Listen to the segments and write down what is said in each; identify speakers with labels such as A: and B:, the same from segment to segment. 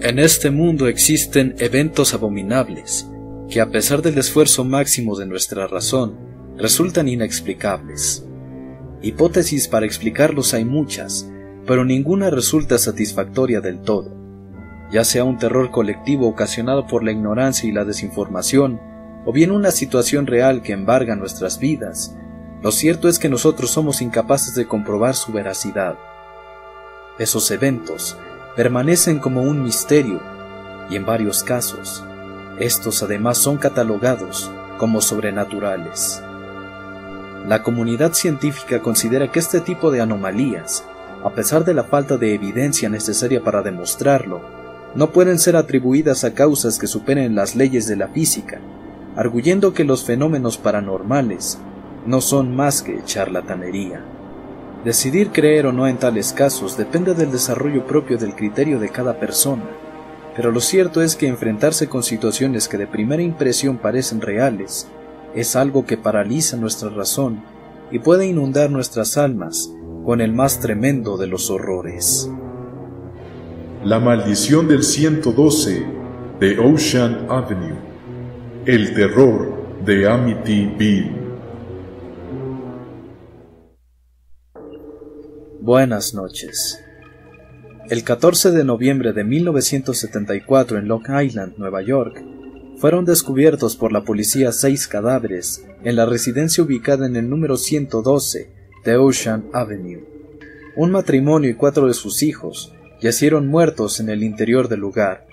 A: En este mundo existen eventos abominables que, a pesar del esfuerzo máximo de nuestra razón, resultan inexplicables. Hipótesis para explicarlos hay muchas, pero ninguna resulta satisfactoria del todo. Ya sea un terror colectivo ocasionado por la ignorancia y la desinformación, o bien una situación real que embarga nuestras vidas, lo cierto es que nosotros somos incapaces de comprobar su veracidad. Esos eventos permanecen como un misterio, y en varios casos, estos además son catalogados como sobrenaturales. La comunidad científica considera que este tipo de anomalías, a pesar de la falta de evidencia necesaria para demostrarlo, no pueden ser atribuidas a causas que superen las leyes de la física, arguyendo que los fenómenos paranormales no son más que charlatanería. Decidir creer o no en tales casos depende del desarrollo propio del criterio de cada persona, pero lo cierto es que enfrentarse con situaciones que de primera impresión parecen reales es algo que paraliza nuestra razón y puede inundar nuestras almas con el más tremendo de los horrores.
B: La maldición del 112 de Ocean Avenue. El terror de Amityville.
A: Buenas noches. El 14 de noviembre de 1974 en Long Island, Nueva York, fueron descubiertos por la policía 6 cadáveres en la residencia ubicada en el número 112 de Ocean Avenue. Un matrimonio y 4 de sus hijos yacieron muertos en el interior del lugar.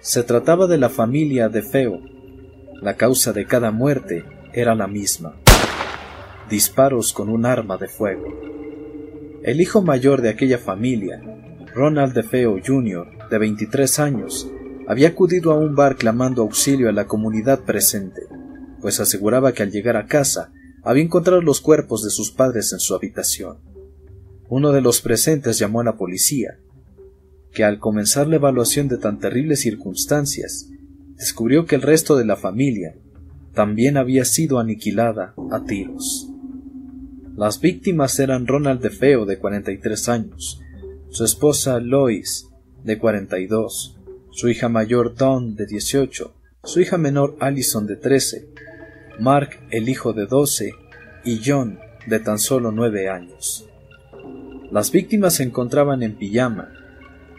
A: Se trataba de la familia DeFeo. La causa de cada muerte era la misma: disparos con un arma de fuego. El hijo mayor de aquella familia, Ronald DeFeo Jr., de 23 años, había acudido a un bar clamando auxilio a la comunidad presente, pues aseguraba que al llegar a casa había encontrado los cuerpos de sus padres en su habitación. Uno de los presentes llamó a la policía, que al comenzar la evaluación de tan terribles circunstancias, descubrió que el resto de la familia también había sido aniquilada a tiros. Las víctimas eran Ronald DeFeo, de 43 años, su esposa Lois, de 42, su hija mayor Dawn, de 18, su hija menor Allison, de 13, Mark, el hijo de 12, y John, de tan solo 9 años. Las víctimas se encontraban en pijama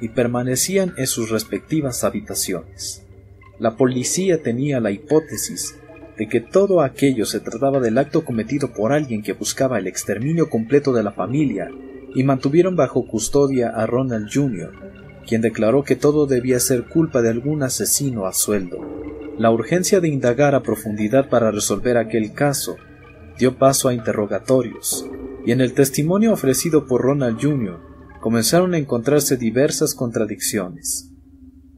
A: y permanecían en sus respectivas habitaciones. La policía tenía la hipótesis de que todo aquello se trataba del acto cometido por alguien que buscaba el exterminio completo de la familia, y mantuvieron bajo custodia a Ronald Jr., quien declaró que todo debía ser culpa de algún asesino a sueldo. La urgencia de indagar a profundidad para resolver aquel caso dio paso a interrogatorios, y en el testimonio ofrecido por Ronald Jr. comenzaron a encontrarse diversas contradicciones.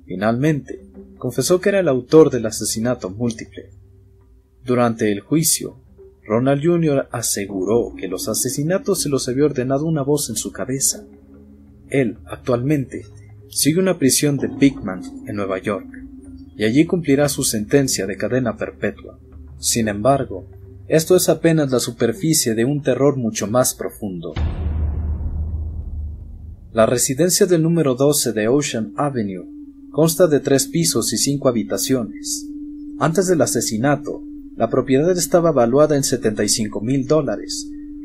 A: Finalmente, confesó que era el autor del asesinato múltiple. Durante el juicio, Ronald Jr. aseguró que los asesinatos se los había ordenado una voz en su cabeza. Él, actualmente, sigue una prisión de Beekman en Nueva York, y allí cumplirá su sentencia de cadena perpetua. Sin embargo, esto es apenas la superficie de un terror mucho más profundo. La residencia del número 12 de Ocean Avenue consta de 3 pisos y 5 habitaciones. Antes del asesinato, la propiedad estaba valuada en $75,000,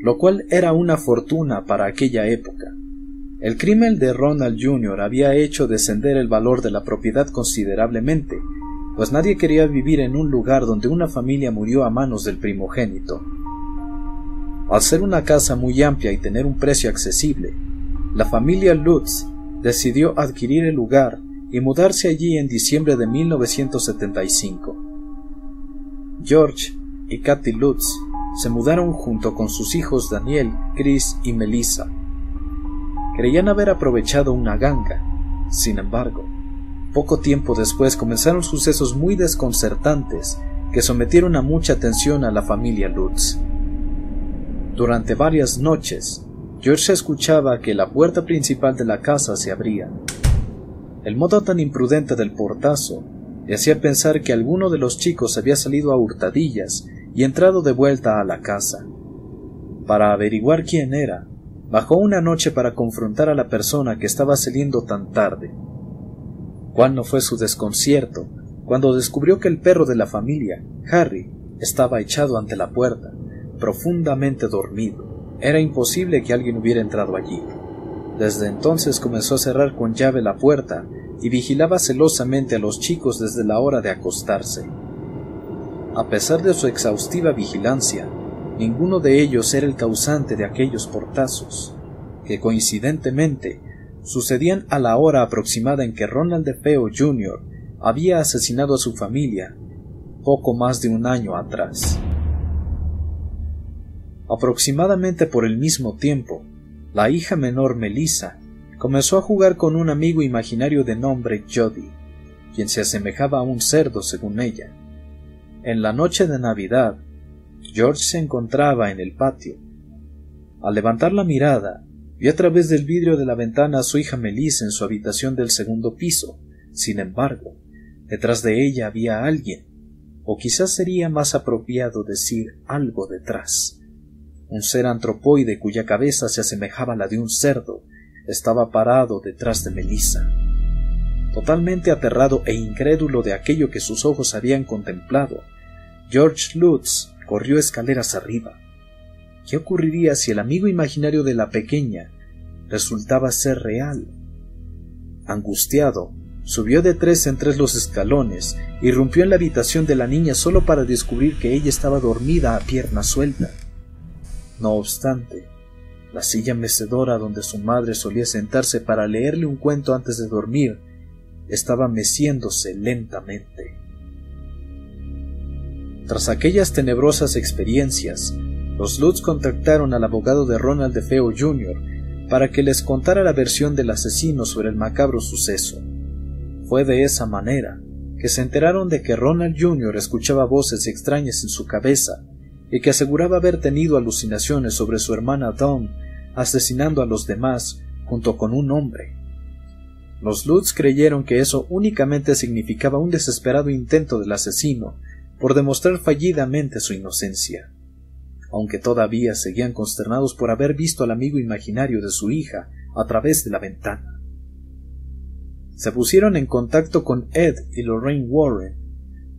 A: lo cual era una fortuna para aquella época. El crimen de Ronald Jr. había hecho descender el valor de la propiedad considerablemente, pues nadie quería vivir en un lugar donde una familia murió a manos del primogénito. Al ser una casa muy amplia y tener un precio accesible, la familia Lutz decidió adquirir el lugar y mudarse allí en diciembre de 1975. George y Kathy Lutz se mudaron junto con sus hijos Daniel, Chris y Melissa. Creían haber aprovechado una ganga. Sin embargo, poco tiempo después comenzaron sucesos muy desconcertantes que sometieron a mucha atención a la familia Lutz. Durante varias noches, George escuchaba que la puerta principal de la casa se abría. El modo tan imprudente del portazo le hacía pensar que alguno de los chicos había salido a hurtadillas y entrado de vuelta a la casa. Para averiguar quién era, bajó una noche para confrontar a la persona que estaba saliendo tan tarde. ¿Cuál no fue su desconcierto cuando descubrió que el perro de la familia, Harry, estaba echado ante la puerta, profundamente dormido? Era imposible que alguien hubiera entrado allí. Desde entonces comenzó a cerrar con llave la puerta y vigilaba celosamente a los chicos desde la hora de acostarse. A pesar de su exhaustiva vigilancia, ninguno de ellos era el causante de aquellos portazos, que coincidentemente sucedían a la hora aproximada en que Ronald DeFeo Jr. había asesinado a su familia poco más de un año atrás. Aproximadamente por el mismo tiempo, la hija menor Melissa comenzó a jugar con un amigo imaginario de nombre Jody, quien se asemejaba a un cerdo según ella. En la noche de Navidad, George se encontraba en el patio. Al levantar la mirada, vio a través del vidrio de la ventana a su hija Melissa en su habitación del segundo piso. Sin embargo, detrás de ella había alguien, o quizás sería más apropiado decir algo detrás. Un ser antropoide cuya cabeza se asemejaba a la de un cerdo estaba parado detrás de Melissa. Totalmente aterrado e incrédulo de aquello que sus ojos habían contemplado, George Lutz corrió escaleras arriba. ¿Qué ocurriría si el amigo imaginario de la pequeña resultaba ser real? Angustiado, subió de 3 en 3 los escalones y irrumpió en la habitación de la niña solo para descubrir que ella estaba dormida a pierna suelta. No obstante, la silla mecedora donde su madre solía sentarse para leerle un cuento antes de dormir estaba meciéndose lentamente. Tras aquellas tenebrosas experiencias, los Lutz contactaron al abogado de Ronald DeFeo Jr. para que les contara la versión del asesino sobre el macabro suceso. Fue de esa manera que se enteraron de que Ronald Jr. escuchaba voces extrañas en su cabeza y que aseguraba haber tenido alucinaciones sobre su hermana Dawn asesinando a los demás junto con un hombre. Los Lutz creyeron que eso únicamente significaba un desesperado intento del asesino por demostrar fallidamente su inocencia, aunque todavía seguían consternados por haber visto al amigo imaginario de su hija a través de la ventana. Se pusieron en contacto con Ed y Lorraine Warren,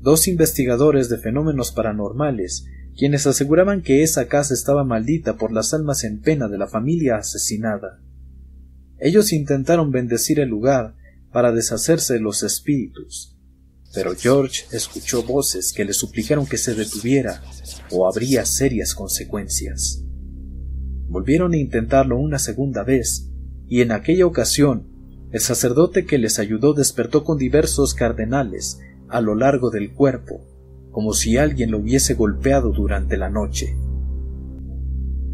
A: 2 investigadores de fenómenos paranormales, quienes aseguraban que esa casa estaba maldita por las almas en pena de la familia asesinada. Ellos intentaron bendecir el lugar para deshacerse de los espíritus, pero George escuchó voces que le suplicaron que se detuviera o habría serias consecuencias. Volvieron a intentarlo una segunda vez, y en aquella ocasión el sacerdote que les ayudó despertó con diversos cardenales a lo largo del cuerpo, como si alguien lo hubiese golpeado durante la noche.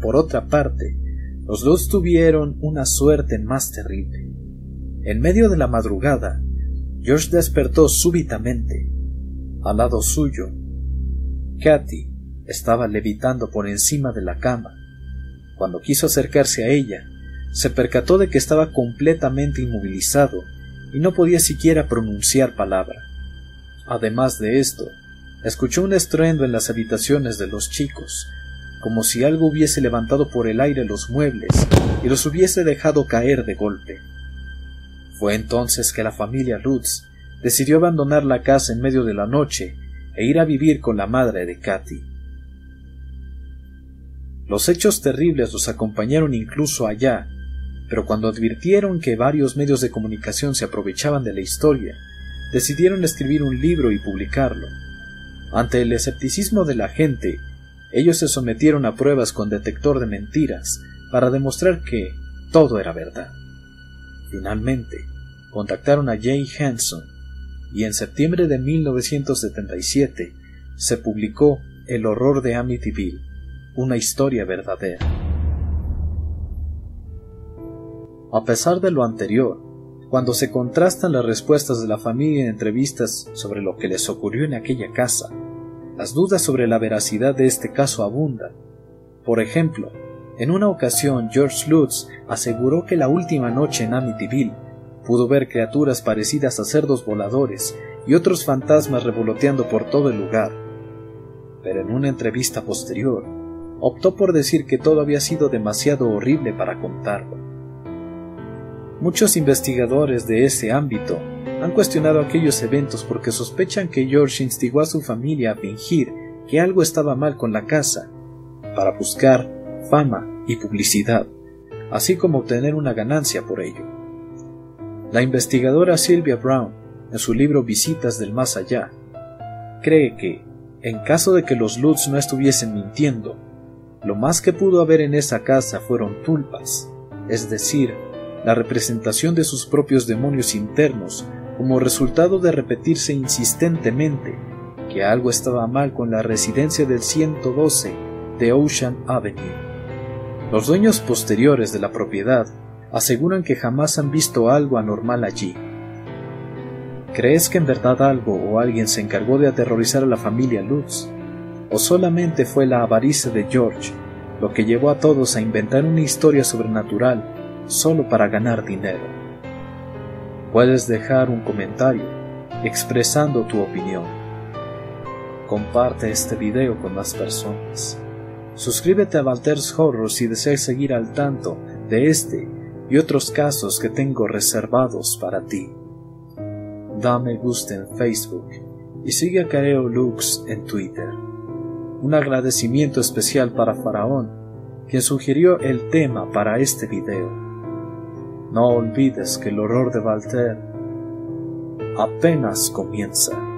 A: Por otra parte, los dos tuvieron una suerte más terrible. En medio de la madrugada, George despertó súbitamente. Al lado suyo, Katy estaba levitando por encima de la cama. Cuando quiso acercarse a ella, se percató de que estaba completamente inmovilizado y no podía siquiera pronunciar palabra. Además de esto, escuchó un estruendo en las habitaciones de los chicos, como si algo hubiese levantado por el aire los muebles y los hubiese dejado caer de golpe. Fue entonces que la familia Lutz decidió abandonar la casa en medio de la noche e ir a vivir con la madre de Katy. Los hechos terribles los acompañaron incluso allá, pero cuando advirtieron que varios medios de comunicación se aprovechaban de la historia, decidieron escribir un libro y publicarlo. Ante el escepticismo de la gente, ellos se sometieron a pruebas con detector de mentiras para demostrar que todo era verdad. Finalmente, contactaron a Jay Hanson y en septiembre de 1977 se publicó El horror de Amityville, una historia verdadera. A pesar de lo anterior, cuando se contrastan las respuestas de la familia en entrevistas sobre lo que les ocurrió en aquella casa, las dudas sobre la veracidad de este caso abundan. Por ejemplo, en una ocasión George Lutz aseguró que la última noche en Amityville pudo ver criaturas parecidas a cerdos voladores y otros fantasmas revoloteando por todo el lugar. Pero en una entrevista posterior, optó por decir que todo había sido demasiado horrible para contarlo. Muchos investigadores de ese ámbito Han cuestionado aquellos eventos porque sospechan que George instigó a su familia a fingir que algo estaba mal con la casa, para buscar fama y publicidad, así como obtener una ganancia por ello. La investigadora Sylvia Brown, en su libro Visitas del Más Allá, cree que, en caso de que los Lutz no estuviesen mintiendo, lo más que pudo haber en esa casa fueron tulpas, es decir, la representación de sus propios demonios internos como resultado de repetirse insistentemente que algo estaba mal con la residencia del 112 de Ocean Avenue. Los dueños posteriores de la propiedad aseguran que jamás han visto algo anormal allí. ¿Crees que en verdad algo o alguien se encargó de aterrorizar a la familia Lutz? ¿O solamente fue la avaricia de George lo que llevó a todos a inventar una historia sobrenatural solo para ganar dinero? Puedes dejar un comentario expresando tu opinión. Comparte este video con más personas. Suscríbete a Valter's Horror si deseas seguir al tanto de este y otros casos que tengo reservados para ti. Da me gusta en Facebook y sigue a Careo Lux en Twitter. Un agradecimiento especial para Faraón, quien sugirió el tema para este video. No olvides que el horror de Valter apenas comienza.